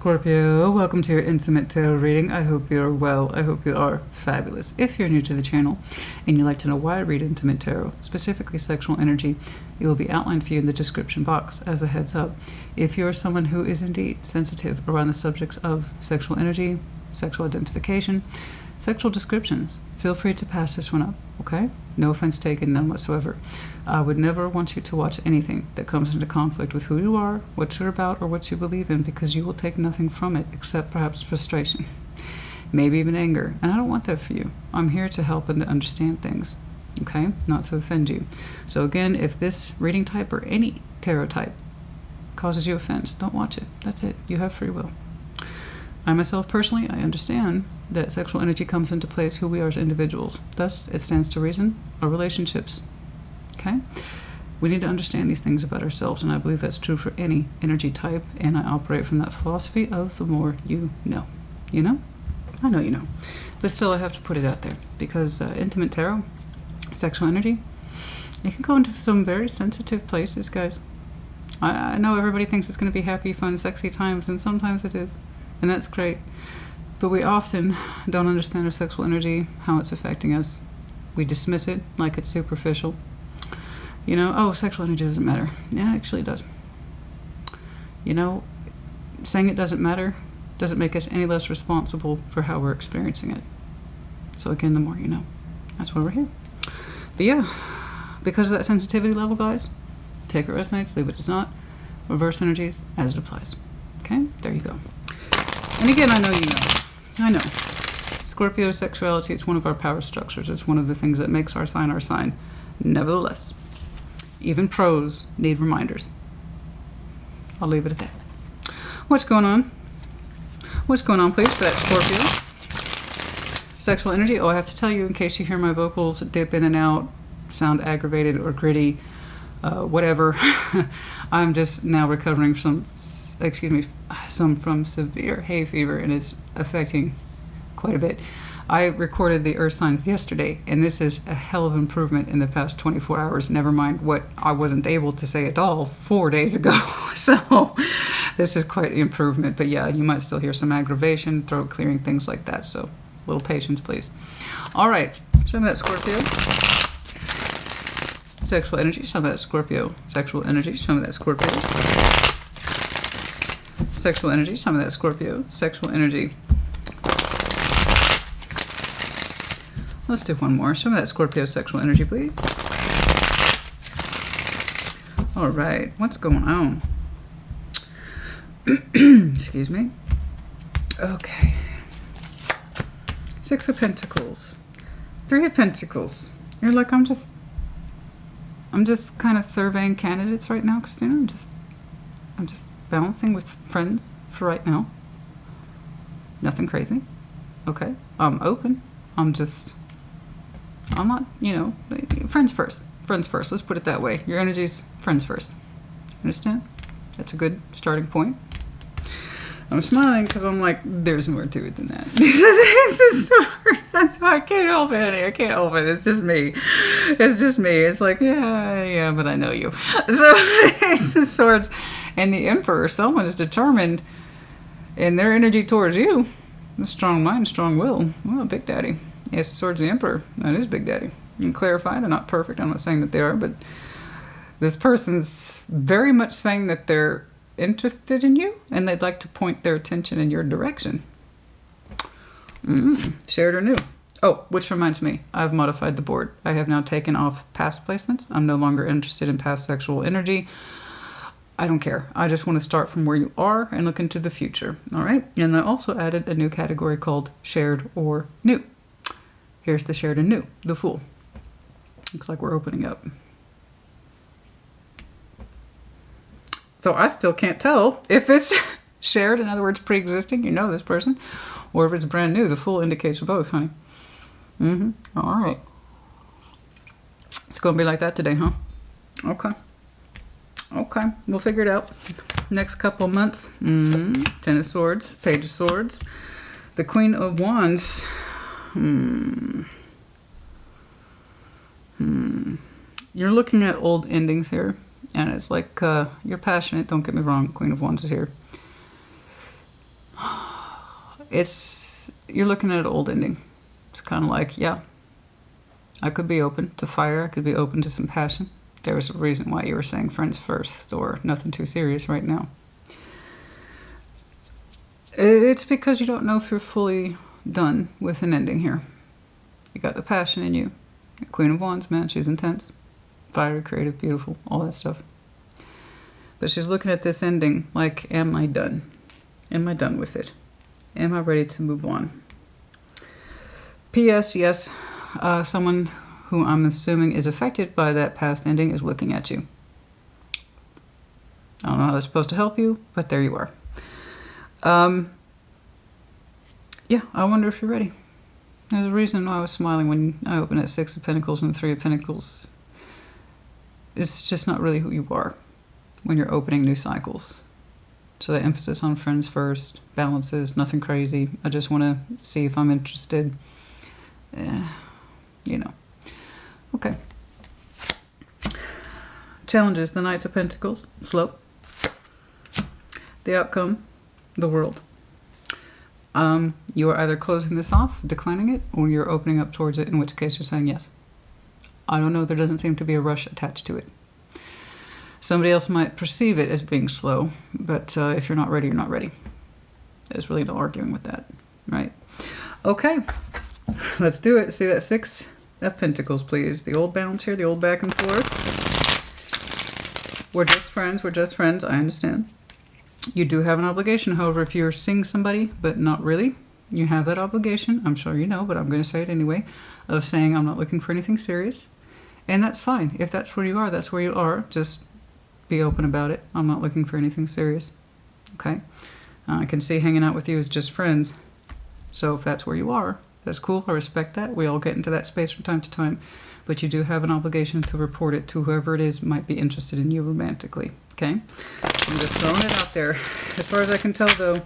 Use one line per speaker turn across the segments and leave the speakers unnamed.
Scorpio, welcome to your intimate tarot reading. I hope you are well. I hope you are fabulous. If you're new to the channel and you'd like to know why I read intimate tarot, specifically sexual energy, it will be outlined for you in the description box as a heads up. If you're someone who is indeed sensitive around the subjects of sexual energy, sexual identification, sexual descriptions, feel free to pass this one up, okay? No offense taken, none whatsoever. I would never want you to watch anything that comes into conflict with who you are, what you're about, or what you believe in, because you will take nothing from it except perhaps frustration, maybe even anger. And I don't want that for you. I'm here to help and to understand things, okay? Not to offend you. So again, if this reading type or any tarot type causes you offense, don't watch it. That's it. You have free will. I myself personally, I understand that sexual energy comes into place who we are as individuals. Thus, it stands to reason our relationships. Okay? We need to understand these things about ourselves, and I believe that's true for any energy type, and I operate from that philosophy of the more you know. You know? I know you know. But still, I have to put it out there, because intimate tarot, sexual energy, it can go into some very sensitive places, guys. I know everybody thinks it's going to be happy, fun, sexy times, and sometimes it is. And that's great. But we often don't understand our sexual energy, how it's affecting us. We dismiss it like it's superficial. You know, oh, sexual energy doesn't matter. Yeah, actually it does. You know, saying it doesn't matter doesn't make us any less responsible for how we're experiencing it. So again, the more you know. That's why we're here. But yeah, because of that sensitivity level, guys, take it resonates, leave it does not. Reverse energies as it applies. Okay, there you go. And again, I know you know. I know. Scorpio sexuality, it's one of our power structures. It's one of the things that makes our sign our sign. Nevertheless, even pros need reminders. I'll leave it at that. What's going on? What's going on, please, for that Scorpio? Sexual energy. Oh, I have to tell you, in case you hear my vocals dip in and out, sound aggravated or gritty, whatever. I'm just now recovering from severe hay fever, and it's affecting quite a bit. I recorded the earth signs yesterday, and this is a hell of improvement in the past 24 hours, never mind what I wasn't able to say at all 4 days ago. So this is quite the improvement. But yeah, you might still hear some aggravation, throat clearing, things like that. So a little patience, please. All right, show me that Scorpio. Sexual energy, show me that Scorpio. Sexual energy, show me that Scorpio. Sexual energy, show me that Scorpio. Sexual energy. Let's do one more. Show me that Scorpio sexual energy, please. All right, what's going on? Excuse me. Okay. Six of Pentacles. Three of Pentacles. You're like, I'm just kind of surveying candidates right now, Christina. I'm just balancing with friends for right now. Nothing crazy. Okay. I'm open. I'm not, you know, friends first. Friends first. Let's put it that way. Your energy's friends first. Understand? That's a good starting point. I'm smiling because I'm like, there's more to it than that. That's why I can't help it, honey. I can't help it. It's just me. It's just me. It's like, yeah, but I know you. So it's the Swords and the Emperor. Someone's determined in their energy towards you. A strong mind, strong will. Well, Big Daddy. Yes, the Swords and the Emperor. That is Big Daddy. You can clarify. They're not perfect. I'm not saying that they are, but this person's very much saying that they're interested in you and they'd like to point their attention in your direction. Shared or new. Oh, which reminds me, I've modified the board. I have now taken off past placements. I'm no longer interested in past sexual energy. I don't care. I just want to start from where you are and look into the future. All right. And I also added a new category called shared or new. Here's the shared and new, the Fool. Looks like we're opening up. So I still can't tell if it's shared, in other words, pre-existing, you know this person, or if it's brand new. The Fool indicates both, honey. All right. It's going to be like that today, huh? Okay. Okay. We'll figure it out. Next couple months. Ten of Swords, Page of Swords, the Queen of Wands. You're looking at old endings here, and it's like you're passionate. Don't get me wrong. Queen of Wands is here. you're looking at an old ending. It's kind of like, yeah, I could be open to fire. I could be open to some passion. There was a reason why you were saying friends first or nothing too serious right now. It's because you don't know if you're fully done with an ending here. You got the passion in you. The Queen of Wands, man, she's intense. Fiery, creative, beautiful, all that stuff. But she's looking at this ending like, am I done? Am I done with it? Am I ready to move on? P.S. Yes, someone who I'm assuming is affected by that past ending is looking at you. I don't know how that's supposed to help you, but there you are. Yeah, I wonder if you're ready. There's a reason why I was smiling when I opened at Six of Pentacles and Three of Pentacles. It's just not really who you are when you're opening new cycles. So the emphasis on friends first, balances, nothing crazy. I just want to see if I'm interested. You know. Okay. Challenges, the Knights of Pentacles, slow. The outcome, the world. You are either closing this off, declining it, or you're opening up towards it, in which case you're saying yes. I don't know, there doesn't seem to be a rush attached to it. Somebody else might perceive it as being slow, but if you're not ready, you're not ready. There's really no arguing with that, right? Okay, let's do it. See that Six of Pentacles, please. The old balance here, the old back and forth. We're just friends, I understand. You do have an obligation, however, if you're seeing somebody, but not really, you have that obligation, I'm sure you know, but I'm going to say it anyway, of saying I'm not looking for anything serious. And that's fine. If that's where you are, that's where you are. Just be open about it. I'm not looking for anything serious. Okay? I can see hanging out with you as just friends. So if that's where you are, that's cool. I respect that. We all get into that space from time to time. But you do have an obligation to report it to whoever it is might be interested in you romantically. Okay? I'm just throwing it out there. As far as I can tell, though,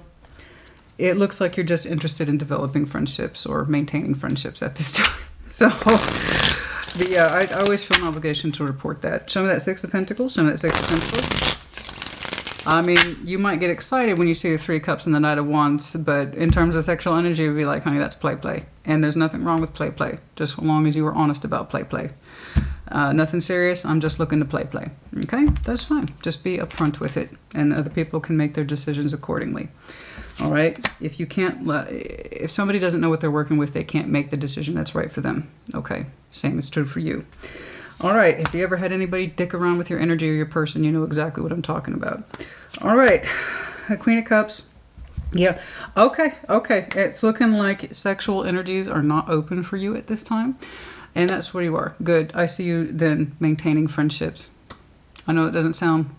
it looks like you're just interested in developing friendships or maintaining friendships at this time. So, but yeah, I always feel an obligation to report that. Show me that Six of Pentacles. Show me that Six of Pentacles. I mean, you might get excited when you see the Three of Cups and the Knight of Wands, but in terms of sexual energy, you'd be like, honey, that's play. And there's nothing wrong with play. Just as long as you were honest about play. Nothing serious. I'm just looking to play. Okay? That's fine. Just be upfront with it, and other people can make their decisions accordingly. All right? If somebody doesn't know what they're working with, they can't make the decision that's right for them. Okay? Same is true for you. All right, if you ever had anybody dick around with your energy or your person, you know exactly what I'm talking about. All right, the Queen of Cups. Yeah, okay. It's looking like sexual energies are not open for you at this time, and that's where you are. Good. I see you then maintaining friendships. I know it doesn't sound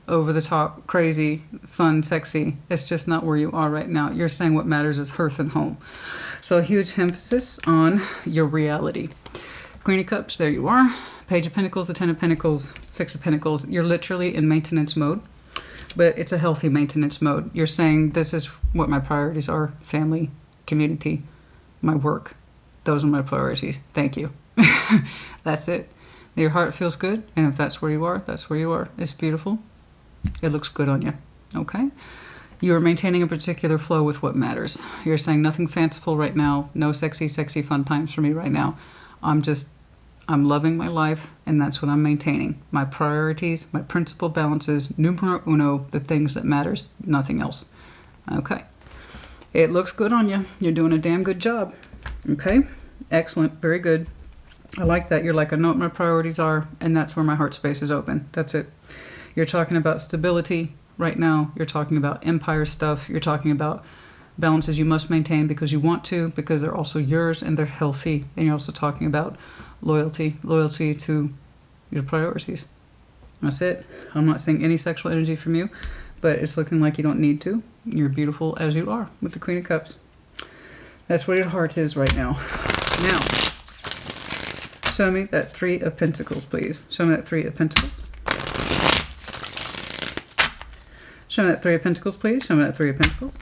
over the top, crazy, fun, sexy. It's just not where you are right now. You're saying what matters is hearth and home. So a huge emphasis on your reality. Queen of Cups, there you are. Page of Pentacles, the Ten of Pentacles, Six of Pentacles. You're literally in maintenance mode, but it's a healthy maintenance mode. You're saying this is what my priorities are. Family, community, my work. Those are my priorities. Thank you. That's it. Your heart feels good, and if that's where you are, that's where you are. It's beautiful. It looks good on you. Okay? You are maintaining a particular flow with what matters. You're saying nothing fanciful right now. No sexy, fun times for me right now. I'm loving my life, and that's what I'm maintaining. My priorities, my principal balances, numero uno, the things that matters, nothing else. Okay. It looks good on you. You're doing a damn good job. Okay? Excellent. Very good. I like that. You're like, I know what my priorities are, and that's where my heart space is open. That's it. You're talking about stability right now. You're talking about empire stuff. You're talking about balances you must maintain because you want to, because they're also yours and they're healthy. And you're also talking about loyalty to your priorities. That's it. I'm not saying any sexual energy from you, but it's looking like you don't need to. You're beautiful as you are with the Queen of Cups. That's where your heart is right now. Now, show me that Three of Pentacles, please. Show me that Three of Pentacles. Show me that Three of Pentacles, please. Show me that Three of Pentacles.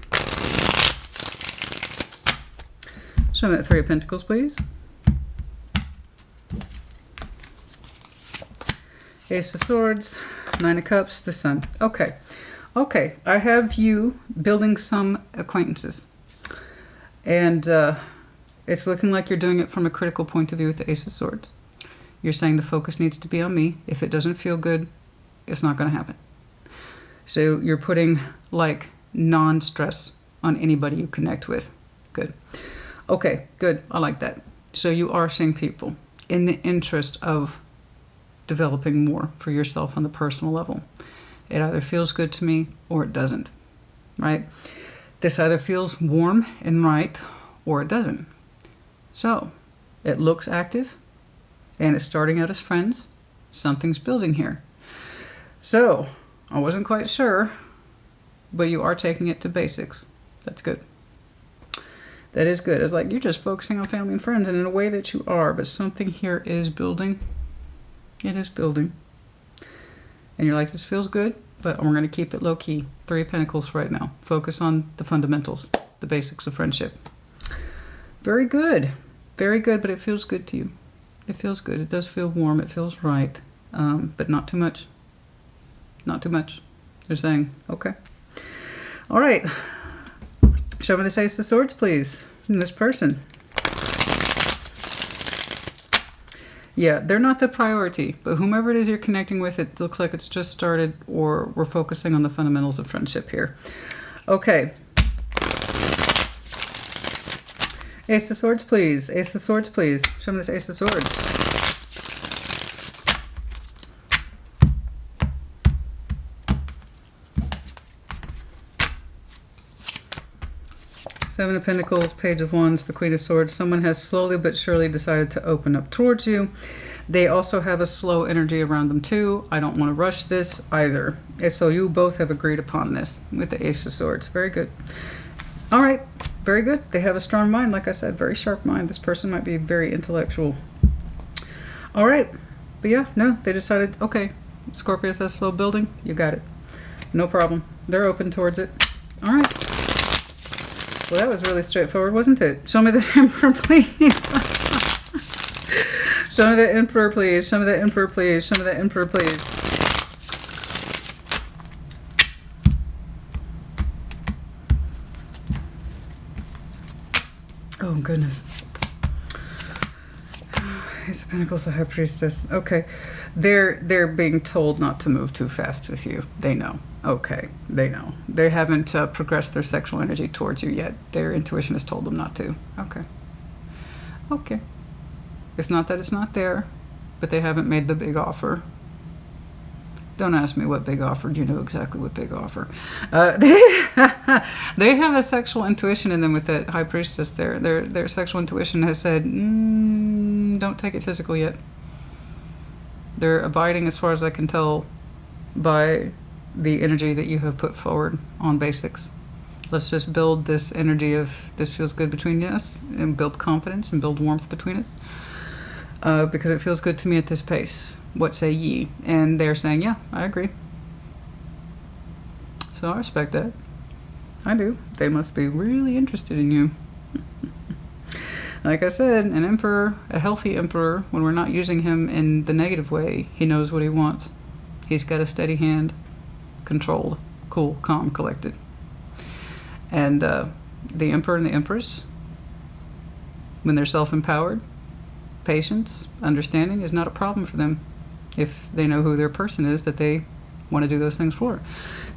Show me that Three of Pentacles, please. Ace of Swords, Nine of Cups, the Sun. Okay. Okay, I have you building some acquaintances. And it's looking like you're doing it from a critical point of view with the Ace of Swords. You're saying the focus needs to be on me. If it doesn't feel good, it's not going to happen. So you're putting like non-stress on anybody you connect with. Good. Okay, good. I like that. So you are seeing people in the interest of developing more for yourself on the personal level. It either feels good to me or it doesn't, right? This either feels warm and right or it doesn't. So it looks active and it's starting out as friends. Something's building here. So I wasn't quite sure, but you are taking it to basics. That's good. That is good. It's like you're just focusing on family and friends, and in a way that you are, but something here is building. It is building. And you're like, this feels good, but we're going to keep it low key. 3 of Pentacles right now. Focus on the fundamentals, the basics of friendship. Very good. Very good, but it feels good to you. It feels good. It does feel warm. It feels right, but not too much. Not too much. They're saying, okay. All right. Show me this Ace of Swords, please. And this person. Yeah, they're not the priority, but whomever it is you're connecting with, it looks like it's just started, or we're focusing on the fundamentals of friendship here. Okay. Ace of Swords, please. Ace of Swords, please. Show me this Ace of Swords. Seven of Pentacles, Page of Wands, the Queen of Swords. Someone has slowly but surely decided to open up towards you. They also have a slow energy around them too. I don't want to rush this either. And so you both have agreed upon this with the Ace of Swords. Very good. All right. Very good. They have a strong mind. Like I said, very sharp mind. This person might be very intellectual. All right. But yeah, no, they decided, okay, Scorpio says slow building. You got it. No problem. They're open towards it. All right. Well, that was really straightforward, wasn't it? Show me the Emperor, please. Show me the Emperor, please. Show me the Emperor, please. Show me the Emperor, please. Oh, goodness. Ace of Pentacles, the High Priestess. Okay. They're being told not to move too fast with you. They know. Okay. They know. They haven't progressed their sexual energy towards you yet. Their intuition has told them not to. Okay. Okay. It's not that it's not there, but they haven't made the big offer. Don't ask me what big offer. You know exactly what big offer. They have a sexual intuition in them with that High Priestess there. Their sexual intuition has said, don't take it physical yet. They're abiding, as far as I can tell, by the energy that you have put forward on basics. Let's just build this energy of this feels good between us and build confidence and build warmth between us. Because it feels good to me at this pace. What say ye? And they're saying, yeah, I agree. So I respect that. I do. They must be really interested in you. Like I said, an emperor, a healthy emperor, when we're not using him in the negative way, he knows what he wants. He's got a steady hand, controlled, cool, calm, collected. And the emperor and the empress, when they're self-empowered, patience, understanding is not a problem for them if they know who their person is that they want to do those things for.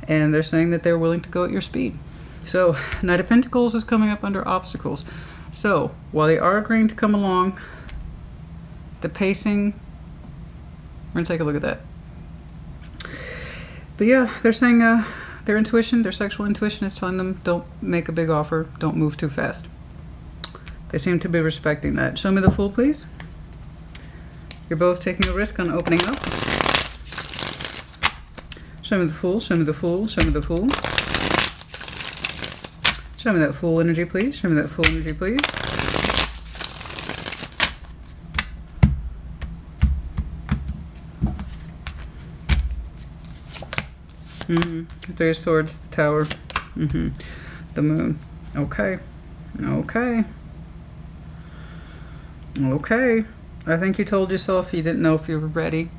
And they're saying that they're willing to go at your speed. So Knight of Pentacles is coming up under obstacles. So while they are agreeing to come along, the pacing, we're going to take a look at that. But yeah, they're saying their intuition, their sexual intuition is telling them don't make a big offer, don't move too fast. They seem to be respecting that. Show me the Fool, please. You're both taking a risk on opening up. Show me the Fool, show me the Fool, show me the Fool. Show me that Fool energy, please. Show me that Fool energy, please. Three of Swords, the Tower. The Moon. Okay. Okay. Okay. I think you told yourself you didn't know if you were ready.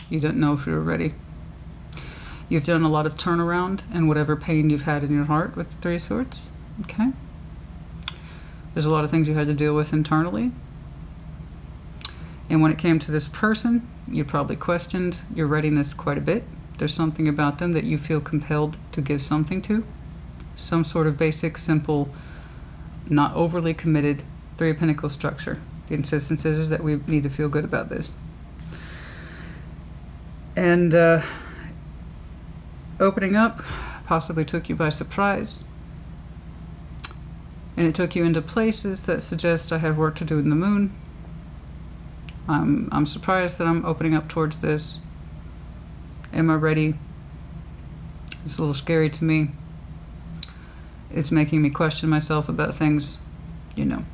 You didn't know if you were ready. You've done a lot of turnaround and whatever pain you've had in your heart with the Three of Swords. Okay? There's a lot of things you had to deal with internally. And when it came to this person, you probably questioned your readiness quite a bit. There's something about them that you feel compelled to give something to. Some sort of basic, simple, not overly committed Three of Pentacles structure. The insistence is that we need to feel good about this. And opening up possibly took you by surprise. And it took you into places that suggest I have work to do in the moon. I'm surprised that I'm opening up towards this. Am I ready? It's a little scary to me. It's making me question myself about things, you know.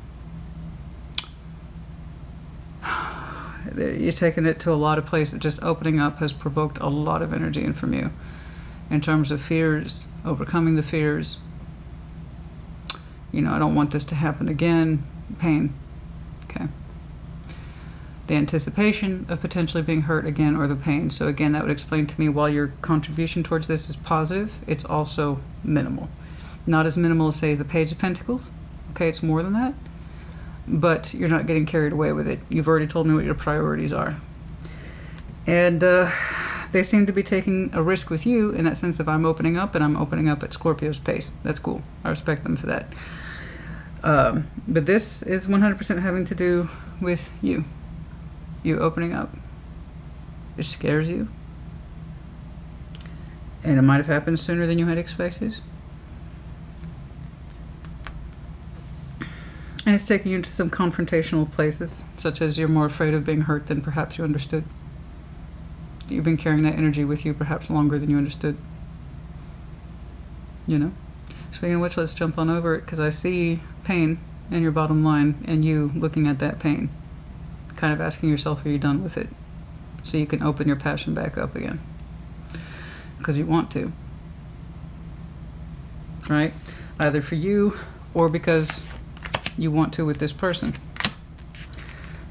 You're taking it to a lot of places. Just opening up has provoked a lot of energy in from you. In terms of fears, overcoming the fears. You know, I don't want this to happen again. Pain. Okay. The anticipation of potentially being hurt again, or the pain. So again, that would explain to me, while your contribution towards this is positive, it's also minimal. Not as minimal as, say, the Page of Pentacles. Okay, it's more than that. But you're not getting carried away with it. You've already told me what your priorities are. And they seem to be taking a risk with you in that sense of, I'm opening up, and I'm opening up at Scorpio's pace. That's cool. I respect them for that. But this is 100% having to do with you. You opening up. It scares you. And it might have happened sooner than you had expected. And it's taking you to some confrontational places, such as you're more afraid of being hurt than perhaps you understood. You've been carrying that energy with you perhaps longer than you understood. You know? Speaking of which, let's jump on over it, because I see pain in your bottom line, and you looking at that pain. Kind of asking yourself, are you done with it? So you can open your passion back up again. Because you want to. Right? Either for you, or because you want to with this person.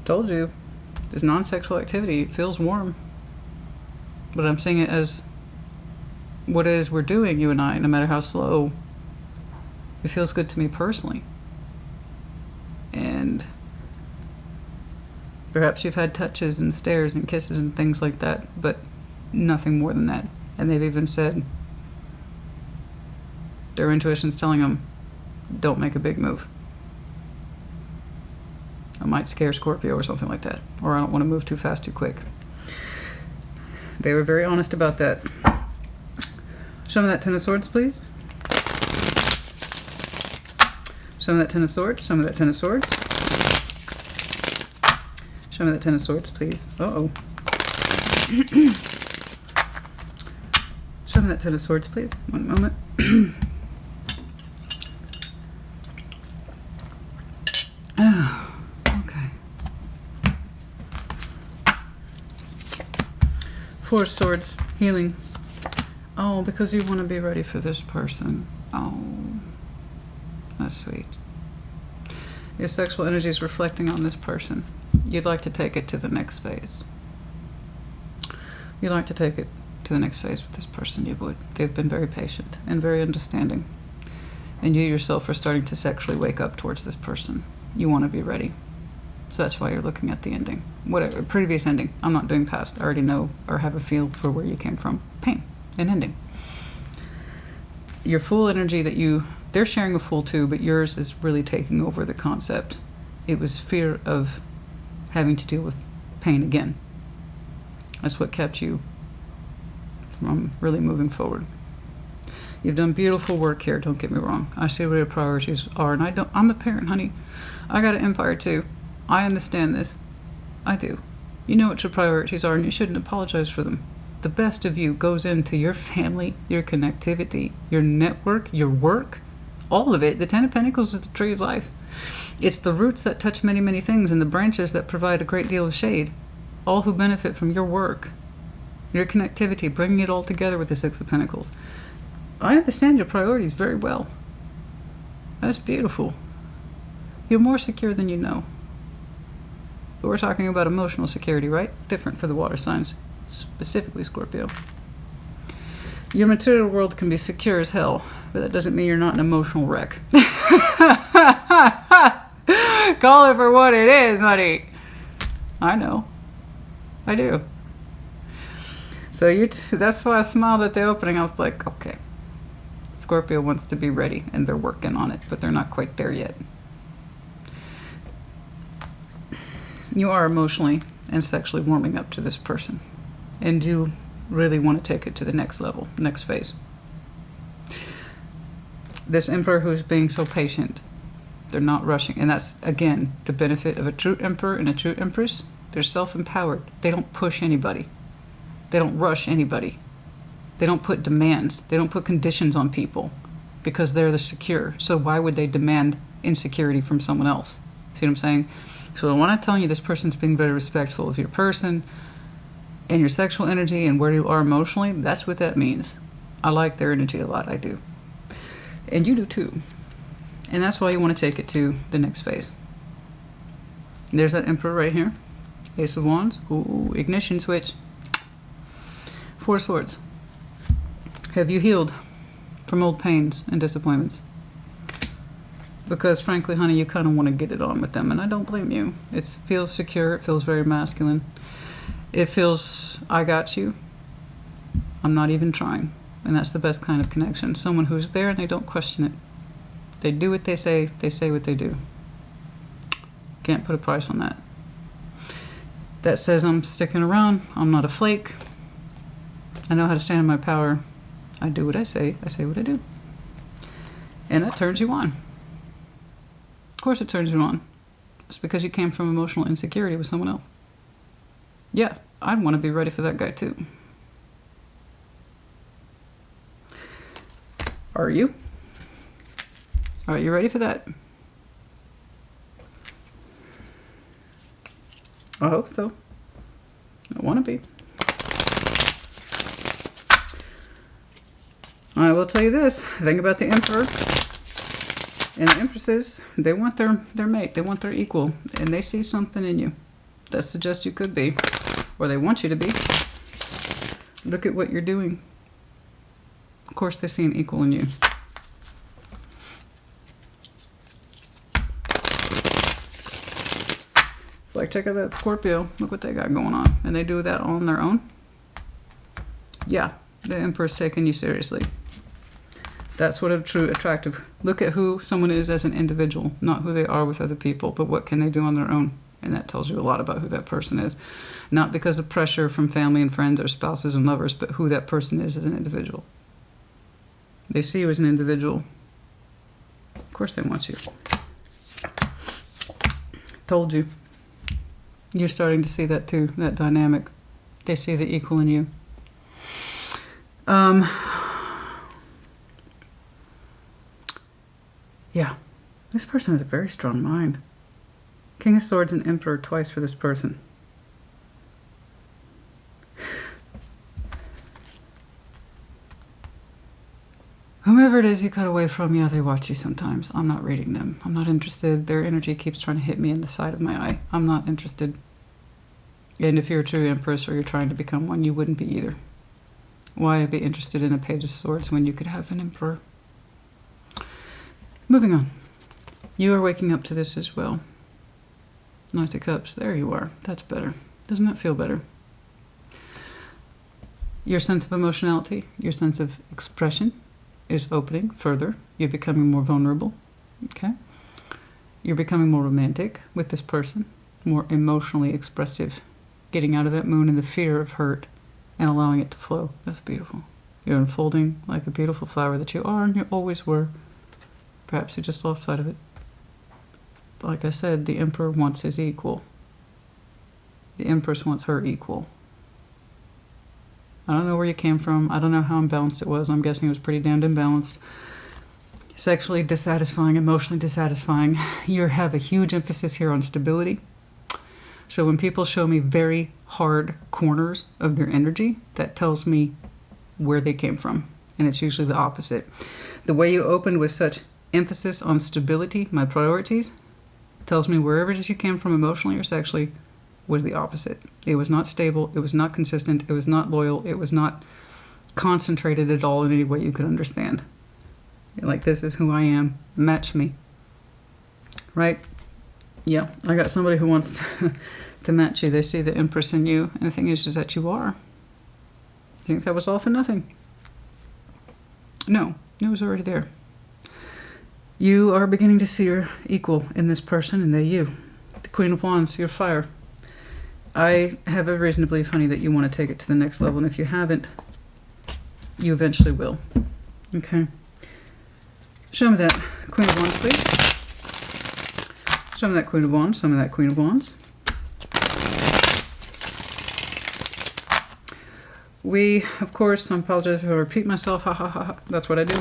Told you, this non-sexual activity, it feels warm. But I'm seeing it as what it is we're doing, you and I, no matter how slow. It feels good to me personally. And perhaps you've had touches and stares and kisses and things like that, but nothing more than that. And they've even said their intuition's telling them, don't make a big move. I might scare Scorpio or something like that. Or I don't want to move too fast, too quick. They were very honest about that. Show me that Ten of Swords, please. Show me that Ten of Swords. Show me that Ten of Swords. Show me that Ten of Swords, please. Uh-oh. Show me that Ten of Swords, please. One moment. Four of Swords, healing. Oh, because you want to be ready for this person. Oh, that's sweet. Your sexual energy is reflecting on this person. You'd like to take it to the next phase. You'd like to take it to the next phase with this person, you would. They've been very patient and very understanding. And you yourself are starting to sexually wake up towards this person. You want to be ready. So that's why you're looking at the ending. Whatever, previous ending. I'm not doing past. I already know or have a feel for where you came from. Pain. An ending. Your Fool energy that they're sharing a Fool too, but yours is really taking over the concept. It was fear of having to deal with pain again. That's what kept you from really moving forward. You've done beautiful work here, don't get me wrong. I see what your priorities are, and I'm a parent, honey. I got an empire too. I understand this. I do. You know what your priorities are, and you shouldn't apologize for them. The best of you goes into your family, your connectivity, your network, your work, all of it. The Ten of Pentacles is the tree of life. It's the roots that touch many, many things, and the branches that provide a great deal of shade. All who benefit from your work, your connectivity, bringing it all together with the Six of Pentacles. I understand your priorities very well. That's beautiful. You're more secure than you know. But we're talking about emotional security, right? Different for the water signs, specifically Scorpio. Your material world can be secure as hell, but that doesn't mean you're not an emotional wreck. Call it for what it is, honey. I know. I do. So that's why I smiled at the opening. I was like, okay. Scorpio wants to be ready, and they're working on it, but they're not quite there yet. You are emotionally and sexually warming up to this person, and you really want to take it to the next level, next phase. This emperor who's being so patient, they're not rushing, and that's, again, the benefit of a true emperor and a true empress. They're self-empowered. They don't push anybody. They don't rush anybody. They don't put demands. They don't put conditions on people because they're the secure. So why would they demand insecurity from someone else? See what I'm saying? So when I'm telling you this person's being very respectful of your person and your sexual energy and where you are emotionally, that's what that means. I like their energy a lot. I do. And you do too. And that's why you want to take it to the next phase. There's that emperor right here. Ace of Wands. Ooh, ignition switch. Four Swords. Have you healed from old pains and disappointments? Because frankly, honey, you kind of want to get it on with them, and I don't blame you. It feels secure. It feels very masculine. It feels, I got you. I'm not even trying. And that's the best kind of connection. Someone who's there and they don't question it. They do what they say what they do. Can't put a price on that. That says I'm sticking around. I'm not a flake. I know how to stand in my power. I do what I say what I do. And that turns you on. Of course it turns you on. It's because you came from emotional insecurity with someone else. Yeah, I'd want to be ready for that guy too. Are you? Are you ready for that? I hope so. I want to be. I will tell you this. The thing about the Emperor and the Empresses, they want their mate. They want their equal. And they see something in you that suggests you could be. Or they want you to be. Look at what you're doing. Of course, they see an equal in you. It's like, check out that Scorpio. Look what they got going on. And they do that on their own. Yeah, the Emperor's taking you seriously. That's what a true attractive. Look at who someone is as an individual, not who they are with other people, but what can they do on their own. And that tells you a lot about who that person is. Not because of pressure from family and friends or spouses and lovers, but who that person is as an individual. They see you as an individual. Of course they want you. Told you. You're starting to see that too, that dynamic. They see the equal in you. Yeah, this person has a very strong mind. King of Swords and Emperor twice for this person. Whomever it is you cut away from, yeah, they watch you sometimes. I'm not reading them. I'm not interested. Their energy keeps trying to hit me in the side of my eye. I'm not interested. And if you're a true Empress or you're trying to become one, you wouldn't be either. Why be interested in a Page of Swords when you could have an Emperor? Moving on. You are waking up to this as well. Knight of Cups. There you are. That's better. Doesn't that feel better? Your sense of emotionality, your sense of expression is opening further. You're becoming more vulnerable. Okay? You're becoming more romantic with this person. More emotionally expressive. Getting out of that moon and the fear of hurt and allowing it to flow. That's beautiful. You're unfolding like a beautiful flower that you are and you always were. Perhaps you just lost sight of it. But like I said, the Emperor wants his equal. The Empress wants her equal. I don't know where you came from. I don't know how imbalanced it was. I'm guessing it was pretty damned imbalanced. Sexually dissatisfying, emotionally dissatisfying. You have a huge emphasis here on stability. So when people show me very hard corners of their energy, that tells me where they came from. And it's usually the opposite. The way you opened with such emphasis on stability, my priorities, tells me wherever it is you came from emotionally or sexually was the opposite. It was not stable. It was not consistent. It was not loyal. It was not concentrated it all in any way you could understand. You're like, this is who I am. Match me. Right? Yeah, I got somebody who wants to match you. They see the Empress in you. And the thing is that you are. You think that was all for nothing? No, it was already there. You are beginning to see your equal in this person, and they you. The Queen of Wands, you're fire. I have every reason to believe, honey, that you want to take it to the next level. And if you haven't, you eventually will. Okay. Show me that Queen of Wands, please. Show me that Queen of Wands. Show me that Queen of Wands. We, of course, I apologize if I repeat myself. Ha ha ha. That's what I do.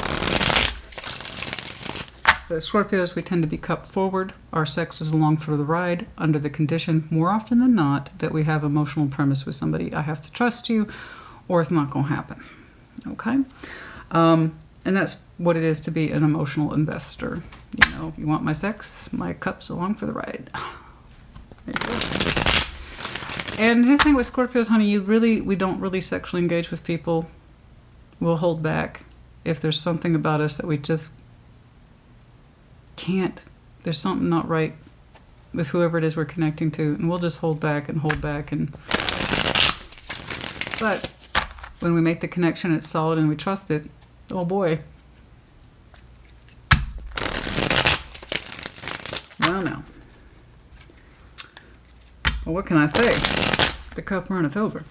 The Scorpios, we tend to be cupped forward. Our sex is along for the ride under the condition, more often than not, that we have emotional premise with somebody. I have to trust you, or it's not going to happen. Okay? And that's what it is to be an emotional investor. You know, you want my sex, my cup's along for the ride. There you go. And the thing with Scorpios, honey, we don't really sexually engage with people. We'll hold back if there's something about us that we just can't. There's something not right with whoever it is we're connecting to, and we'll just hold back. But when we make the connection, it's solid and we trust it. Oh boy. Well, now. Well, what can I say? The cup runneth over.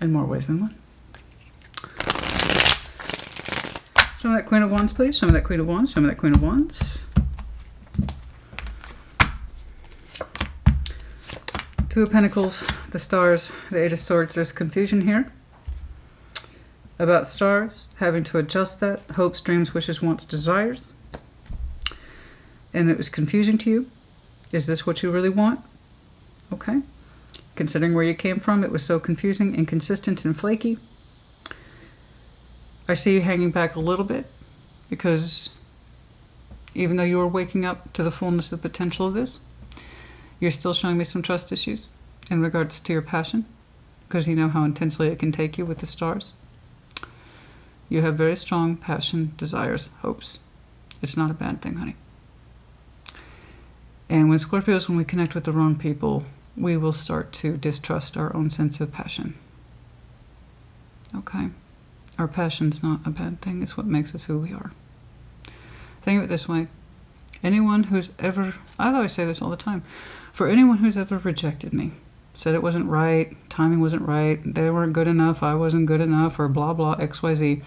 In more ways than one. Show me that Queen of Wands, please. Show me that Queen of Wands. Show me that Queen of Wands. Two of Pentacles, the Stars, the Eight of Swords. There's confusion here about stars, having to adjust that. Hopes, dreams, wishes, wants, desires. And it was confusing to you. Is this what you really want? Okay. Considering where you came from, it was so confusing, inconsistent, and flaky. I see you hanging back a little bit because even though you are waking up to the fullness of potential of this, you're still showing me some trust issues in regards to your passion because you know how intensely it can take you with the stars. You have very strong passion, desires, hopes. It's not a bad thing, honey. And when Scorpios, when we connect with the wrong people, we will start to distrust our own sense of passion. Okay? Our passion's not a bad thing. It's what makes us who we are. Think of it this way. Anyone who's ever, I always say this all the time, for anyone who's ever rejected me, said it wasn't right, timing wasn't right, they weren't good enough, I wasn't good enough, or blah, blah, XYZ.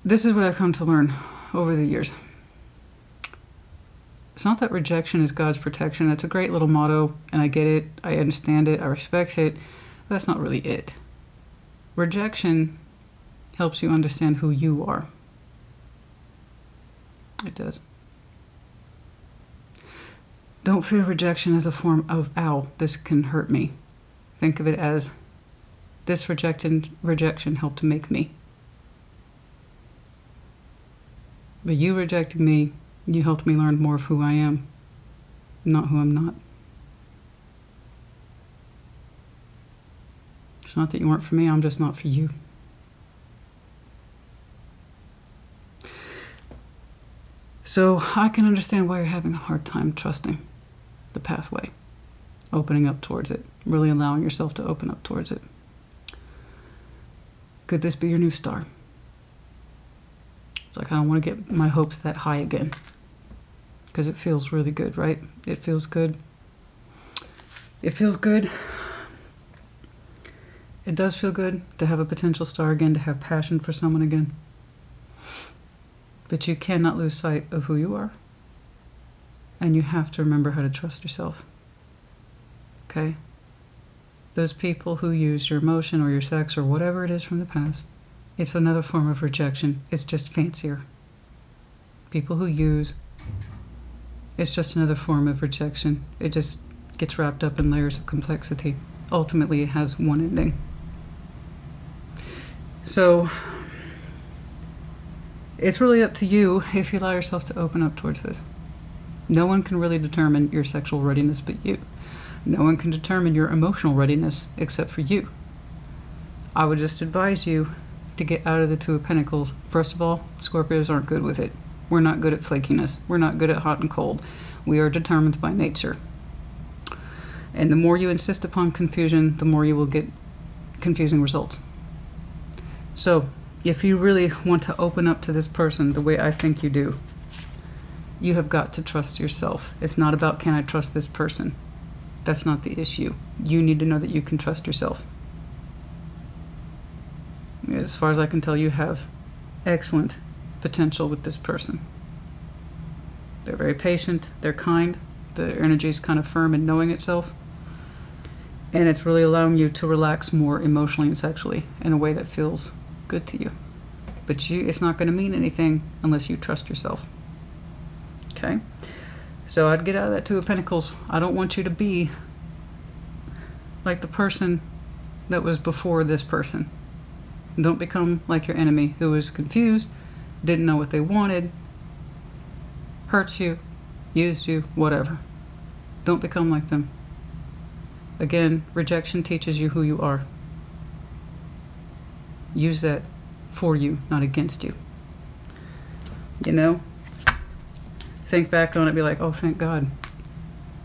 This is what I've come to learn over the years. It's not that rejection is God's protection. That's a great little motto, and I get it, I understand it, I respect it, but that's not really it. Rejection helps you understand who you are. It does. Don't fear rejection as a form of, ow, this can hurt me. Think of it as, this rejection helped make me. But you rejecting me, you helped me learn more of who I am, not who I'm not. It's not that you weren't for me, I'm just not for you. So I can understand why you're having a hard time trusting the pathway, opening up towards it, really allowing yourself to open up towards it. Could this be your new star? It's like I don't want to get my hopes that high again because it feels really good, right? It feels good. It feels good. It does feel good to have a potential star again, to have passion for someone again. But you cannot lose sight of who you are. And you have to remember how to trust yourself. Okay? Those people who use your emotion or your sex or whatever it is from the past, it's another form of rejection. It's just fancier. People who use, it's just another form of rejection. It just gets wrapped up in layers of complexity. Ultimately, it has one ending. So, it's really up to you if you allow yourself to open up towards this. No one can really determine your sexual readiness but you. No one can determine your emotional readiness except for you. I would just advise you to get out of the Two of Pentacles. First of all, Scorpios aren't good with it. We're not good at flakiness. We're not good at hot and cold. We are determined by nature. And the more you insist upon confusion, the more you will get confusing results. So, if you really want to open up to this person the way I think you do, you have got to trust yourself. It's not about, can I trust this person? That's not the issue. You need to know that you can trust yourself. As far as I can tell, you have excellent potential with this person. They're very patient, they're kind, their energy is kind of firm and knowing itself. And it's really allowing you to relax more emotionally and sexually in a way that feels good to you. But it's not going to mean anything unless you trust yourself. Okay? So I'd get out of that Two of Pentacles. I don't want you to be like the person that was before this person. Don't become like your enemy who was confused, didn't know what they wanted, hurt you, used you, whatever. Don't become like them. Again, rejection teaches you who you are. Use that for you, not against you. You know? Think back on it, be like, oh, thank God.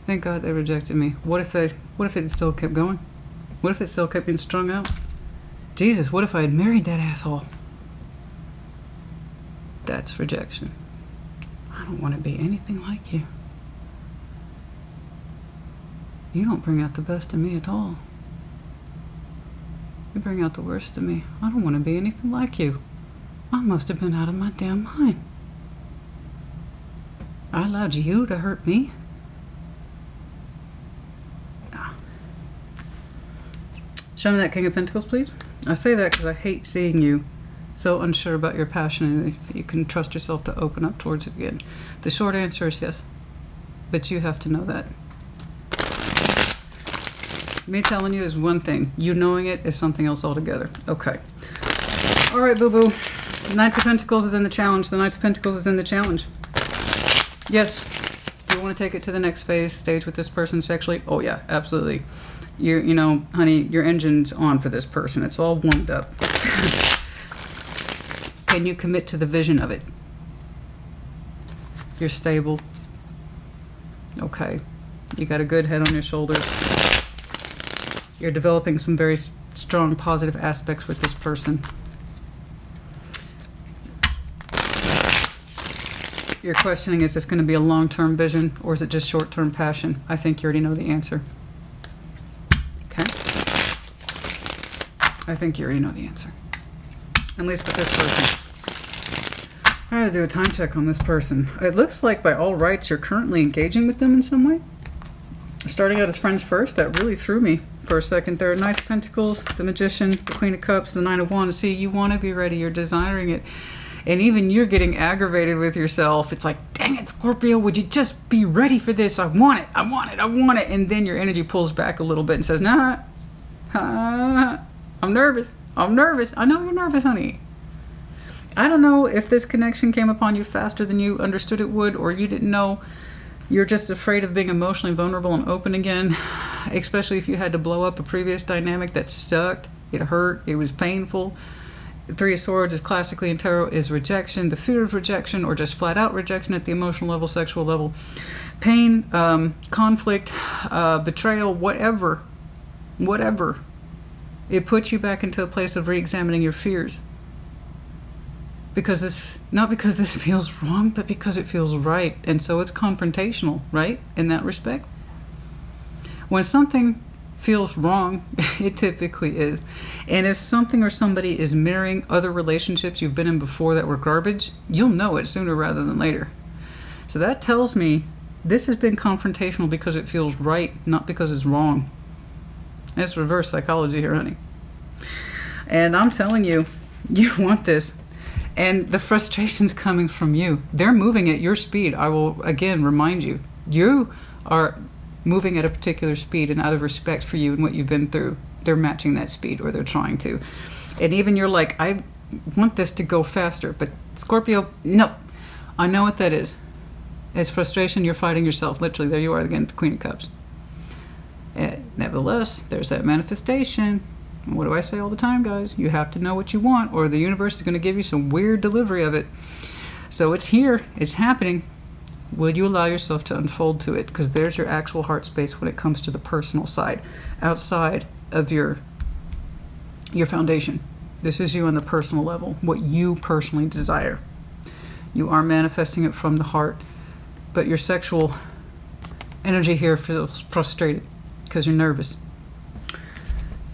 Thank God they rejected me. What if it still kept going? What if it still kept being strung out? Jesus, what if I had married that asshole? That's rejection. I don't want to be anything like you. You don't bring out the best in me at all. You bring out the worst in me. I don't want to be anything like you. I must have been out of my damn mind. I allowed you to hurt me. Show me that King of Pentacles, please. I say that because I hate seeing you so unsure about your passion and if you can trust yourself to open up towards it again. The short answer is yes, but you have to know that. Me telling you is one thing. You knowing it is something else altogether. Okay. All right, boo-boo. The Knight of Pentacles is in the challenge. The Knight of Pentacles is in the challenge. Yes. Do you want to take it to the next stage with this person sexually? Oh, yeah, absolutely. You know, honey, your engine's on for this person. It's all warmed up. Can you commit to the vision of it? You're stable. Okay. You got a good head on your shoulders. You're developing some very strong positive aspects with this person. You're questioning, is this going to be a long-term vision or is it just short-term passion? I think you already know the answer. Okay? I think you already know the answer. At least with this person. I had to do a time check on this person. It looks like by all rights you're currently engaging with them in some way. Starting out as friends first, that really threw me for a second there. Knight of Pentacles, the Magician, the Queen of Cups, the Nine of Wands. See, you want to be ready. You're desiring it. And even you're getting aggravated with yourself. It's like, dang it, Scorpio, would you just be ready for this? I want it. I want it. I want it. And then your energy pulls back a little bit and says, nah, I'm nervous. I'm nervous. I know you're nervous, honey. I don't know if this connection came upon you faster than you understood it would, or you didn't know. You're just afraid of being emotionally vulnerable and open again, especially if you had to blow up a previous dynamic that sucked. It hurt. It was painful. The Three of Swords is classically in tarot is rejection, the fear of rejection, or just flat out rejection at the emotional level, sexual level. Pain, conflict, betrayal, whatever. It puts you back into a place of re-examining your fears. Not because this feels wrong, but because it feels right. And so it's confrontational, right? In that respect. When something feels wrong, it typically is. And if something or somebody is mirroring other relationships you've been in before that were garbage, you'll know it sooner rather than later. So that tells me this has been confrontational because it feels right, not because it's wrong. It's reverse psychology here, honey. And I'm telling you, you want this. And the frustration's coming from you. They're moving at your speed. I will, again, remind you. You are moving at a particular speed, and out of respect for you and what you've been through, they're matching that speed, or they're trying to. And even you're like, I want this to go faster. But Scorpio, no. I know what that is. It's frustration. You're fighting yourself. Literally, there you are again, the Queen of Cups. Nevertheless, there's that manifestation. What do I say all the time, guys? You have to know what you want, or the universe is going to give you some weird delivery of it. So it's here. It's happening. Will you allow yourself to unfold to it? Because there's your actual heart space when it comes to the personal side, outside of your foundation. This is you on the personal level, what you personally desire. You are manifesting it from the heart, but your sexual energy here feels frustrated because you're nervous.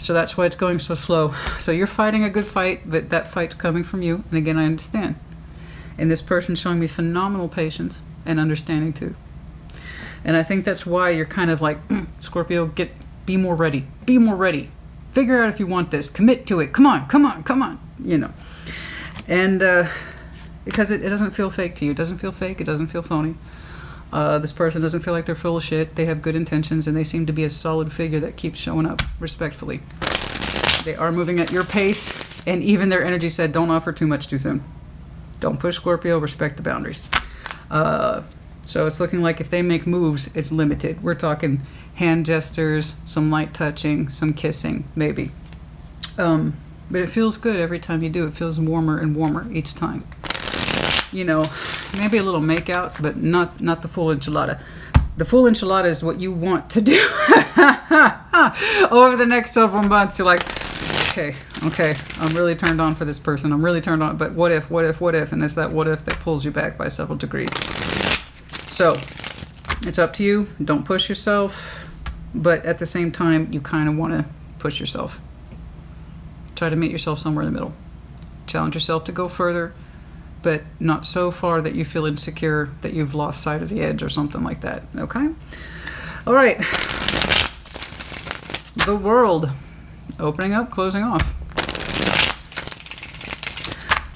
So that's why it's going so slow. So you're fighting a good fight, but that fight's coming from you. And again, I understand. And this person's showing me phenomenal patience and understanding too. And I think that's why you're kind of like, Scorpio, be more ready. Be more ready. Figure out if you want this. Commit to it. Come on, come on, come on. You know. And because it doesn't feel fake to you. It doesn't feel fake. It doesn't feel phony. This person doesn't feel like they're full of shit. They have good intentions, and they seem to be a solid figure that keeps showing up respectfully. They are moving at your pace, and even their energy said, don't offer too much too soon. Don't push, Scorpio. Respect the boundaries. So it's looking like if they make moves, it's limited. We're talking hand gestures, some light touching, some kissing, maybe. But it feels good every time you do. It feels warmer and warmer each time. You know, maybe a little make-out, but not the full enchilada. The full enchilada is what you want to do. Over the next several months, you're like, okay, I'm really turned on for this person. I'm really turned on, but what if? And it's that what if that pulls you back by several degrees. So, it's up to you. Don't push yourself, but at the same time, you kind of want to push yourself. Try to meet yourself somewhere in the middle. Challenge yourself to go further, but not so far that you feel insecure that you've lost sight of the edge or something like that. Okay? All right. The world. Opening up, closing off.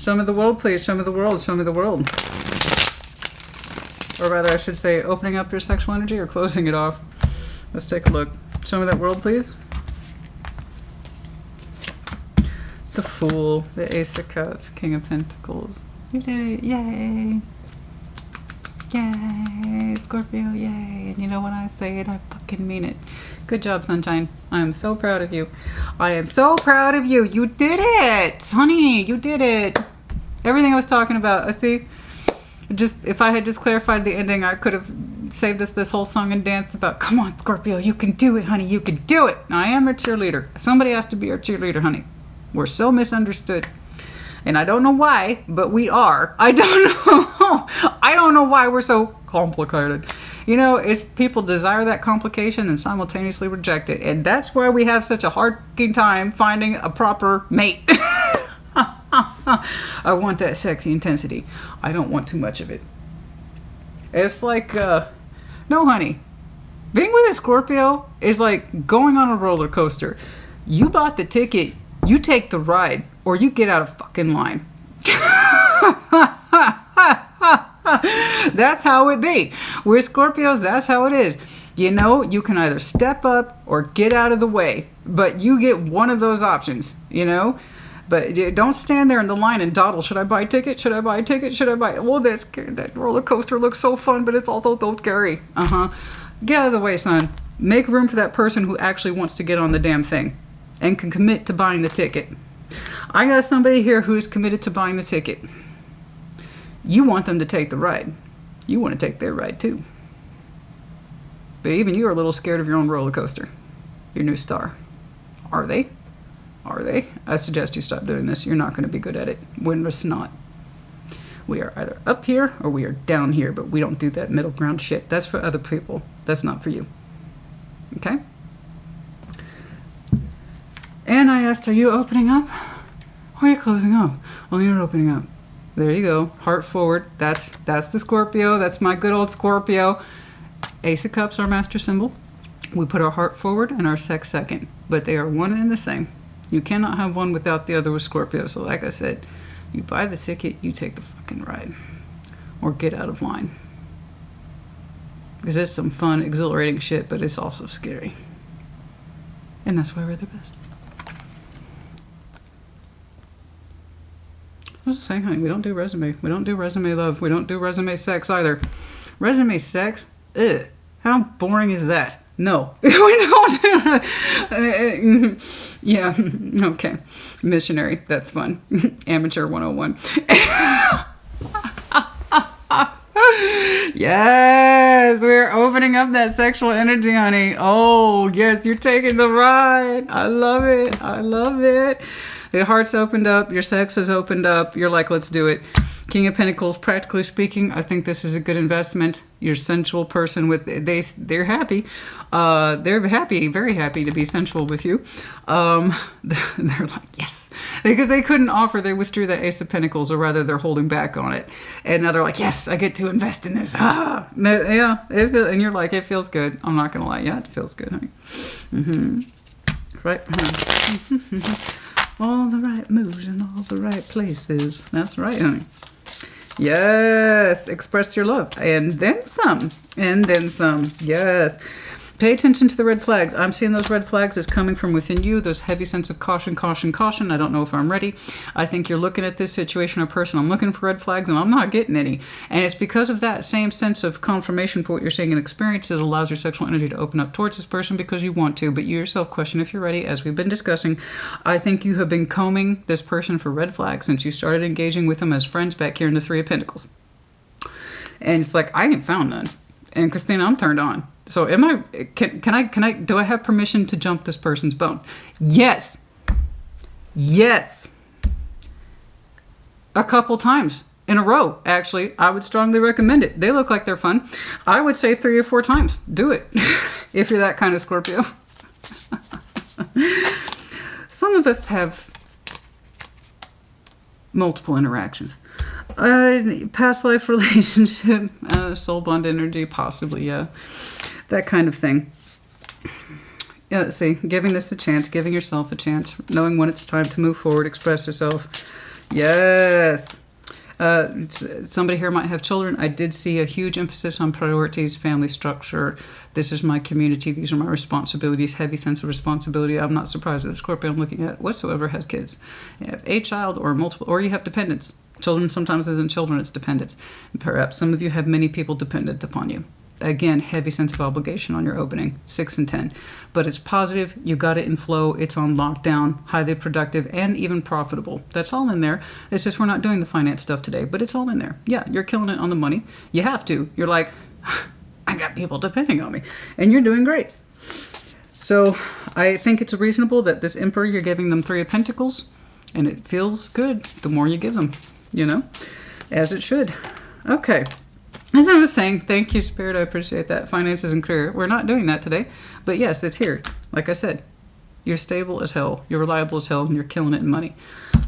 Show me the world, please. Show me the world. Show me the world. Or rather, I should say, opening up your sexual energy or closing it off. Let's take a look. Show me that world, please. The Fool, the Ace of Cups, King of Pentacles. You did it. Yay. Yay. Scorpio, yay. And you know when I say it, I fucking mean it. Good job, Sunshine. I am so proud of you. I am so proud of you. You did it. Honey, you did it. Everything I was talking about. I see. Just if I had just clarified the ending, I could have saved us this whole song and dance about, come on, Scorpio, you can do it, honey. You can do it. I am a cheerleader. Somebody has to be our cheerleader, honey. We're so misunderstood. And I don't know why, but we are. I don't know. I don't know why we're so complicated. You know, it's people desire that complication and simultaneously reject it. And that's why we have such a hard time finding a proper mate. I want that sexy intensity. I don't want too much of it. It's like, no, honey. Being with a Scorpio is like going on a roller coaster. You bought the ticket. You take the ride, or you get out of fucking line. That's how it be. We're Scorpios, that's how it is. You know, you can either step up or get out of the way, but you get one of those options, you know? But don't stand there in the line and dawdle. Should I buy a ticket? Should I buy a ticket? Should I buy it? Well, that roller coaster looks so fun, but it's also so scary. Get out of the way, son. Make room for that person who actually wants to get on the damn thing and can commit to buying the ticket. I got somebody here who's committed to buying the ticket. You want them to take the ride. You want to take their ride too. But even you are a little scared of your own roller coaster. Your new star. Are they? Are they? I suggest you stop doing this. You're not going to be good at it. We're just not. We are either up here or we are down here, but we don't do that middle ground shit. That's for other people. That's not for you. Okay? And I asked, are you opening up or are you closing up? Well, you're opening up. There you go. Heart forward. That's the Scorpio. That's my good old Scorpio. Ace of Cups, our master symbol. We put our heart forward and our sex second, but they are one and the same. You cannot have one without the other with Scorpio. So like I said, you buy the ticket, you take the fucking ride. Or get out of line. Because it's some fun, exhilarating shit, but it's also scary. And that's why we're the best. I was just saying, honey, we don't do resume. We don't do resume love. We don't do resume sex either. Resume sex? Ugh. How boring is that? No. We don't do Yeah, okay. Missionary, that's fun. Amateur 101. Yes, we're opening up that sexual energy, honey. Oh, yes, you're taking the ride. I love it. I love it. Your heart's opened up. Your sex has opened up. You're like, let's do it. King of Pentacles, practically speaking, I think this is a good investment. You're a sensual person with, they're happy. They're happy, very happy to be sensual with you. They're like, yes. Because they couldn't offer, they withdrew the Ace of Pentacles, or rather they're holding back on it. And now they're like, yes, I get to invest in this. Ah, yeah, and you're like, it feels good. I'm not going to lie. Yeah, it feels good, honey. Right. All the right moves in all the right places. That's right, honey. Yes, express your love. And then some. And then some. Yes. Pay attention to the red flags. I'm seeing those red flags as coming from within you, those heavy sense of caution, caution, caution. I don't know if I'm ready. I think you're looking at this situation or person. I'm looking for red flags and I'm not getting any. And it's because of that same sense of confirmation for what you're seeing and experience that allows your sexual energy to open up towards this person because you want to. But you yourself question if you're ready, as we've been discussing. I think you have been combing this person for red flags since you started engaging with them as friends back here in the Three of Pentacles. And it's like, I ain't found none. And Christina, I'm turned on. So am I, do I have permission to jump this person's bone? Yes. Yes. A couple times in a row, actually. I would strongly recommend it. They look like they're fun. I would say 3 or 4 times. Do it. If you're that kind of Scorpio. Some of us have multiple interactions. Past life relationship, soul bond energy, possibly, yeah. That kind of thing. Yeah, let's see. Giving this a chance, giving yourself a chance, knowing when it's time to move forward, express yourself. Yes. Somebody here might have children. I did see a huge emphasis on priorities, family structure. This is my community. These are my responsibilities. Heavy sense of responsibility. I'm not surprised that the Scorpio I'm looking at whatsoever has kids. You have a child or multiple, or you have dependents. Children sometimes isn't children, it's dependents. Perhaps some of you have many people dependent upon you. Again, heavy sense of obligation on your opening, 6 and 10. But it's positive, you got it in flow, it's on lockdown, highly productive, and even profitable. That's all in there. It's just we're not doing the finance stuff today, but it's all in there. Yeah, you're killing it on the money. You have to. You're like, I got people depending on me. And you're doing great. So I think it's reasonable that this Emperor, you're giving them 3 of Pentacles, and it feels good the more you give them, you know, as it should. Okay. As I was saying, thank you, Spirit. I appreciate that. Finances and career. We're not doing that today. But yes, it's here. Like I said, you're stable as hell. You're reliable as hell. And you're killing it in money.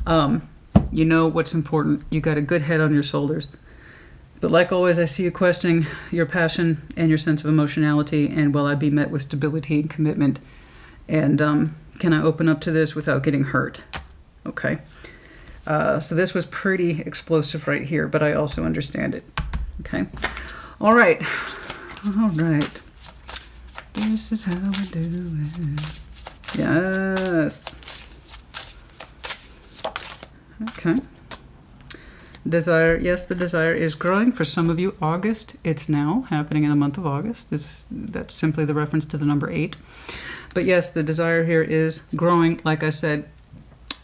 You know what's important. You got a good head on your shoulders. But like always, I see you questioning your passion and your sense of emotionality. And will I be met with stability and commitment? And can I open up to this without getting hurt? Okay. So this was pretty explosive right here. But I also understand it. Okay. All right. All right. This is how we do it. Yes. Okay. Desire. Yes, the desire is growing. For some of you, August. It's now happening in the month of August. That's simply the reference to the number 8. But yes, the desire here is growing. Like I said,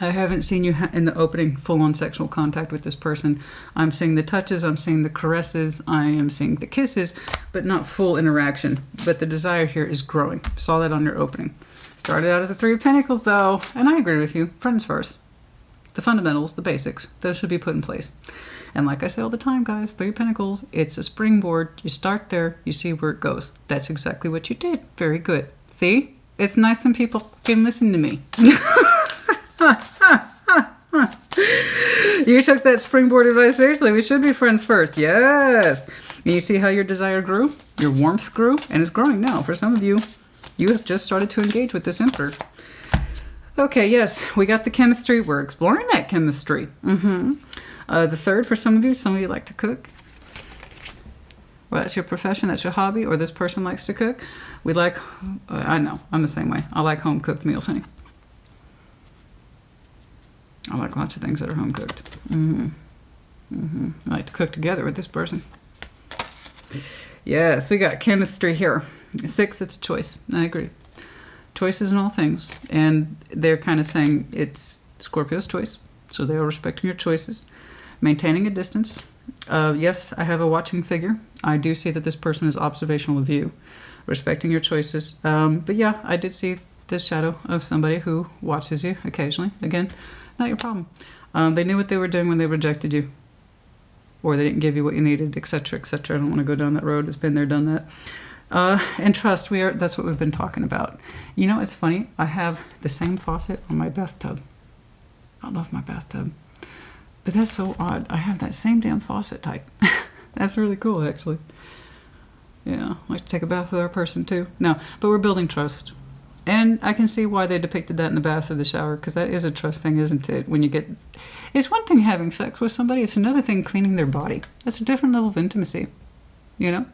I haven't seen you in the opening full-on sexual contact with this person. I'm seeing the touches, I'm seeing the caresses, I am seeing the kisses, but not full interaction. But the desire here is growing. Saw that on your opening. Started out as a 3 of Pentacles, though, and I agree with you. Friends first. The fundamentals, the basics, those should be put in place. And like I say all the time, guys, 3 of Pentacles, it's a springboard. You start there, you see where it goes. That's exactly what you did. Very good. See? It's nice when people can listen to me. You took that springboard advice seriously. We should be friends first. Yes. And you see how your desire grew? Your warmth grew? And it's growing now. For some of you, you have just started to engage with this Emperor. Okay, yes. We got the chemistry. We're exploring that chemistry. The third, for some of you like to cook. Well, that's your profession, that's your hobby, or this person likes to cook. We like, I know, I'm the same way. I like home-cooked meals, honey. I like lots of things that are home-cooked. I like to cook together with this person. Yes, we got chemistry here. 6, it's a choice. I agree. choices in all things. And they're kind of saying it's Scorpio's choice. So they are respecting your choices, maintaining a distance. Yes, I have a watching figure. I do see that this person is observational of you, respecting your choices. But yeah, I did see the shadow of somebody who watches you occasionally. Again, not your problem. They knew what they were doing when they rejected you, or they didn't give you what you needed, etc., etc. I don't want to go down that road. It's been there, done that. And trust, that's what we've been talking about. You know, it's funny. I have the same faucet on my bathtub. I love my bathtub. But that's so odd. I have that same damn faucet type. That's really cool, actually. Yeah, I like to take a bath with our person, too. No, but we're building trust. And I can see why they depicted that in the bath or the shower, because that is a trust thing, isn't it? When you get... It's one thing having sex with somebody. It's another thing cleaning their body. That's a different level of intimacy, you know?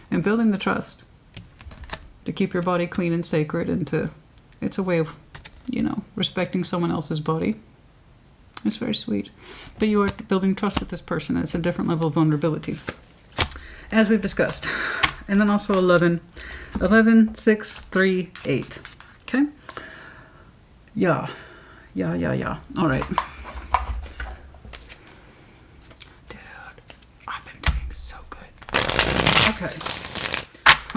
And building the trust to keep your body clean and sacred, and to... It's a way of, you know, respecting someone else's body. It's very sweet. But you are building trust with this person, and it's a different level of vulnerability, as we've discussed. And then also 11, 6, 3, 8. Okay? Yeah. All right. Dude, I've been doing so good. Okay.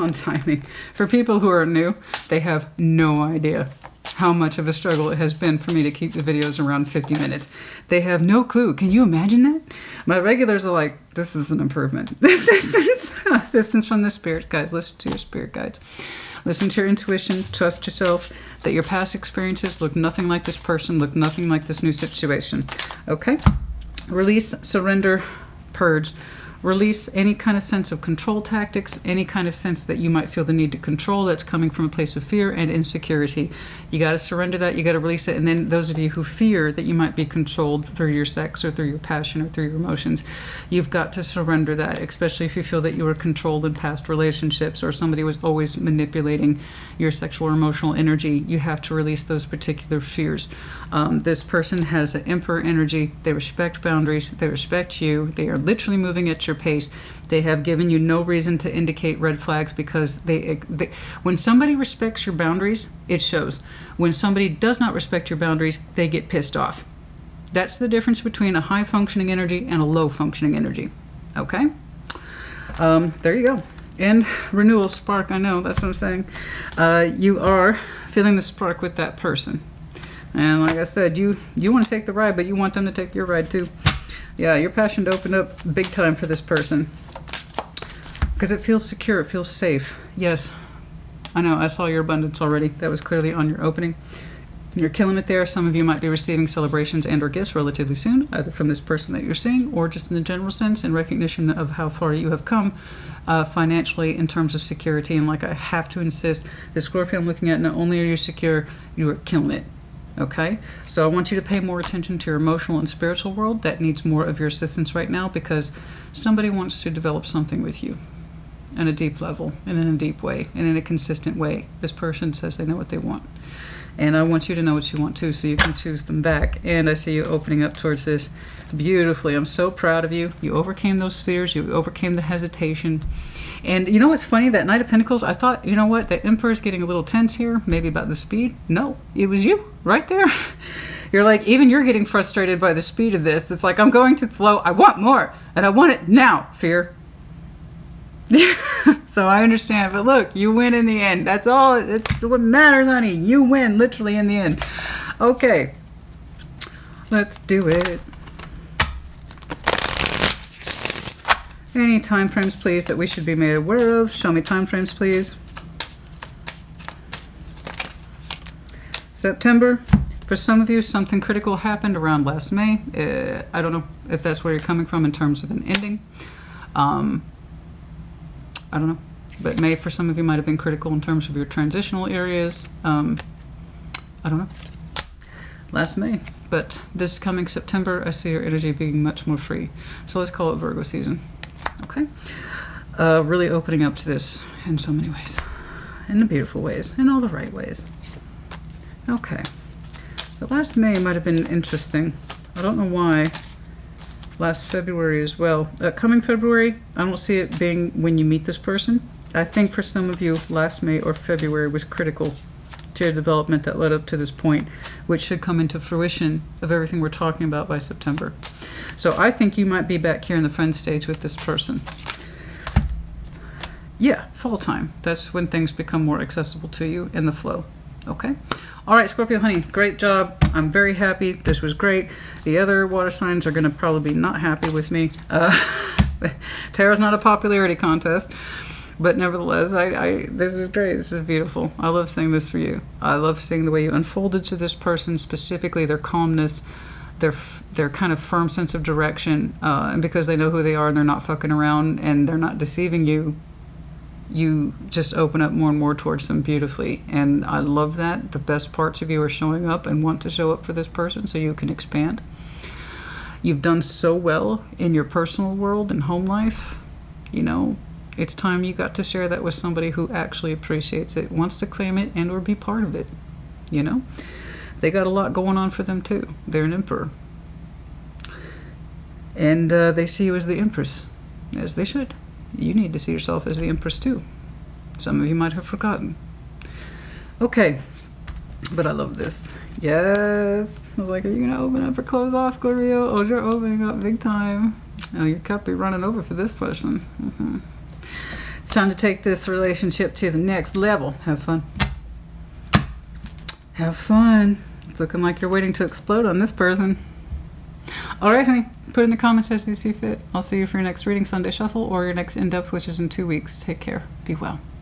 On timing. For people who are new, they have no idea how much of a struggle it has been for me to keep the videos around 50 minutes. They have no clue. Can you imagine that? My regulars are like, this is an improvement. Assistance from the spirit guides. Listen to your spirit guides. Listen to your intuition. Trust yourself that your past experiences look nothing like this person, look nothing like this new situation. Okay? Release, surrender, purge. Release any kind of sense of control tactics, any kind of sense that you might feel the need to control that's coming from a place of fear and insecurity. You got to surrender that. You got to release it. And then those of you who fear that you might be controlled through your sex or through your passion or through your emotions, you've got to surrender that, especially if you feel that you were controlled in past relationships or somebody was always manipulating your sexual or emotional energy. You have to release those particular fears. This person has an emperor energy. They respect boundaries. They respect you. They are literally moving at your pace. They have given you no reason to indicate red flags, because they when somebody respects your boundaries, it shows. When somebody does not respect your boundaries, they get pissed off. That's the difference between a high functioning energy and a low functioning energy. Okay? There you go. And renewal spark, I know, that's what I'm saying. You are feeling the spark with that person. And like I said, you want to take the ride, but you want them to take your ride too. Yeah, your passion to open up big time for this person. Because it feels secure, it feels safe. Yes, I know, I saw your abundance already. That was clearly on your opening. You're killing it there. Some of you might be receiving celebrations and or gifts relatively soon, either from this person that you're seeing, or just in the general sense, in recognition of how far you have come financially in terms of security. And like I have to insist, the Scorpio I'm looking at, not only are you secure, you are killing it. Okay, so I want you to pay more attention to your emotional and spiritual world. That needs more of your assistance right now, because somebody wants to develop something with you on a deep level and in a deep way and in a consistent way. This person says they know what they want, and I want you to know what you want too, so you can choose them back. And I see you opening up towards this beautifully. I'm so proud of you. You overcame those fears. You overcame the hesitation. And you know what's funny? That Knight of Pentacles, I thought, you know what, the Emperor's getting a little tense here, maybe about the speed. No, it was you right there. You're like, even you're getting frustrated by the speed of this. It's like, I'm going too slow. I want more, and I want it now, fear. So I understand, but look, you win in the end. That's all. It's what matters, honey. You win, literally, in the end. Okay, let's do it. Any time frames, please, that we should be made aware of. Show me time frames, please. September. For some of you, something critical happened around last May. I don't know if that's where you're coming from in terms of an ending. I don't know. But May, for some of you, might have been critical in terms of your transitional areas. I don't know. Last May. But this coming September, I see your energy being much more free. So let's call it Virgo season. Okay, really opening up to this in so many ways, in the beautiful ways, in all the right ways. Okay, the last May might have been interesting. I don't know why. Last February as well. Coming February, I don't see it being when you meet this person. I think for some of you, last May or February was critical to your development that led up to this point, which should come into fruition of everything we're talking about by September. So I think you might be back here in the friend stage with this person. Yeah, fall time. That's when things become more accessible to you in the flow. Okay? All right, Scorpio honey, great job. I'm very happy. This was great. The other water signs are going to probably be not happy with me. Tarot's not a popularity contest, but nevertheless, this is great. This is beautiful. I love seeing this for you. I love seeing the way you unfolded to this person, specifically their calmness, their kind of firm sense of direction, and because they know who they are and they're not fucking around and they're not deceiving you, you just open up more and more towards them beautifully. And I love that. The best parts of you are showing up and want to show up for this person so you can expand. You've done so well in your personal world and home life. You know, it's time you got to share that with somebody who actually appreciates it, wants to claim it, and or be part of it. You know, they got a lot going on for them too. They're an emperor. And they see you as the empress, as they should. You need to see yourself as the empress too. Some of you might have forgotten. Okay, but I love this. Yes. I was like, are you going to open up or close off, Scorpio? Oh, you're opening up big time. Oh, your cup be running over for this person. It's time to take this relationship to the next level. Have fun. Have fun. It's looking like you're waiting to explode on this person. All right, honey. Put in the comments as you see fit. I'll see you for your next reading Sunday Shuffle or your next in-depth, which is in 2 weeks. Take care. Be well.